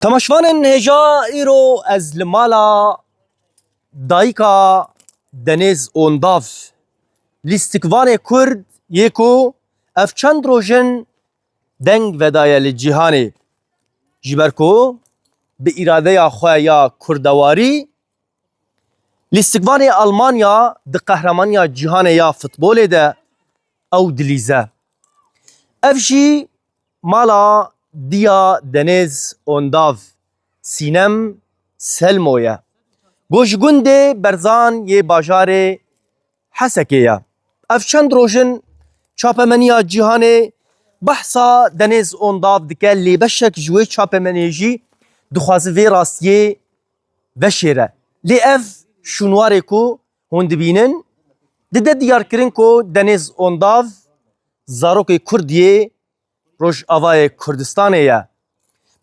تماشوانên hêja îro ez li mala dayika Denêz Ondav lîstikvanê Kurd yê ku ev çend rojin deng vedaye li cîhanê ji ber ku bi îradeya xwe ya kurdewarî lîstikvanê Almanya di qehremanîya cîhanê ya futbolê de ew dilîze. Ev jî mala Diya Denêz Ondav Sînem Selmo ye. Ku ji gundê Berzan yê bajarê Hesekê ye. Ev çend rojin çapemeniya cîhanê behsa Denêz Ondav dike lê beşek ji wê çapemenê jî dixwaze vê rastiyê veşêre. Lê ev şûnwarê ku hûn dibînin dide diyarkirin ku Denêz Ondav zarokê Kurd yê Rojavayê Kurdistanê ye.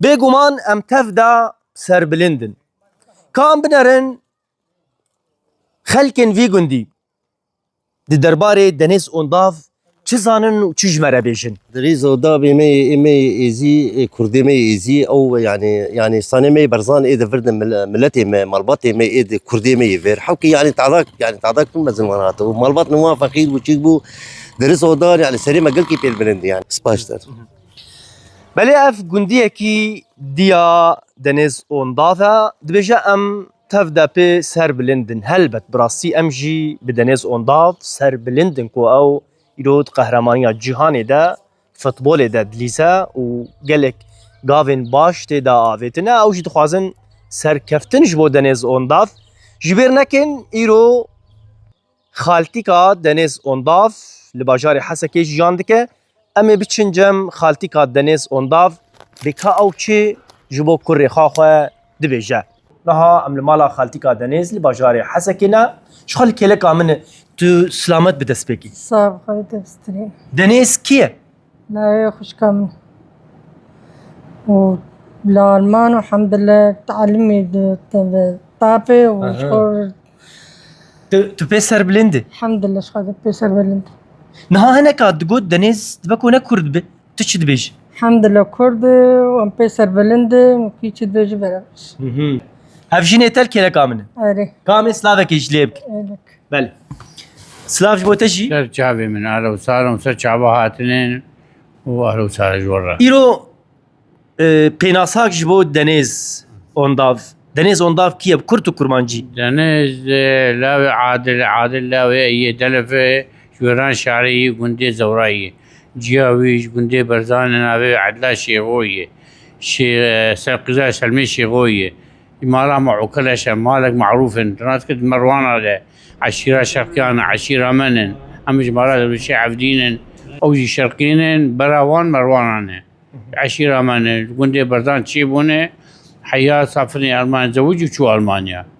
Bêguman em tev de serbilindin. Ka em binerin xelkên vî gundî di derbarê Denêz Ondav çi zanin û çi ji me re bêjin? Denêz Ondav êmê êzî Kurdê me êzî ew yani sanê me berzan ê divirdin milletê me malbatê me ê di Kurdê me yê vir hewkê tadak min mezin wan hate û malbat min wan feqîr bû çîk bû Denêz Ondav yani serê me gelkî pêl bilind yani spas der. Belê ev gundiyekî Diya Denêz Ondav e dibêje em tev de pê serbilindin. Helbet bi rastî em jî bi Denêz Ondav serbilindin ku ew îro di qehremanîya cîhanê de futbolê de dilîze û gelek gavên baş tê de avêtine. Ew jî dixwazin serkeftin ji bo Denêz Ondav. Ji bêr nekin îro xaltîka Denêz Ondav li bajarê Hesekê jiyan dike. Em ê biçin cem xaltîka Denêz Ondav bêka ew çi ji bo kurê xwe xwe dibêje. Niha em li mala xaltîka Denêz li bajarê Hesekê ne. Ji xwe li kêleka min e tu silamet bi dest pêkî. Sağ ol, destri. Denêz kî ye? لا خوشكم والألمان والحمد لله تعلمي طابة وشغل Tu pê serbilind e. الحمد لله شغل بيسر بلند Niha hineka digot Denêz dibe ku ne Kurd be. Tu çi dibêjî? الحمد لله كرد وأم بيسر بلند وكيتش دوجي برابش Hev jî nêtel kêleka min e. أري Ka em ê slavekê ji lê bikin. أريك Belê. Slav ji bo te jî? سر چاوی من اهلا وسهلا وسر چاوا هاتنين واهلا وسهلا جورا îro pênasak ji bo Denêz Ondav. Denêz Ondav kî ye? Kurd û kurmancî. دنيز لاوي عادل لاوي اي دلفه جوران شعري قندي زوراي جياويش قندي برزان ناوي عدلا شيغوي شي سرقزا سلمي شيغوي امارة معوكلش مالك معروف ناس كد مروان هذا عشيرة شرقيان عشيرة منن هم جمارة بشي عفدين او جي شرقين براوان مروان عشيرة منن قندي برزان تشيبونه حياة سافرين ألمان زوجي شو ألمانيا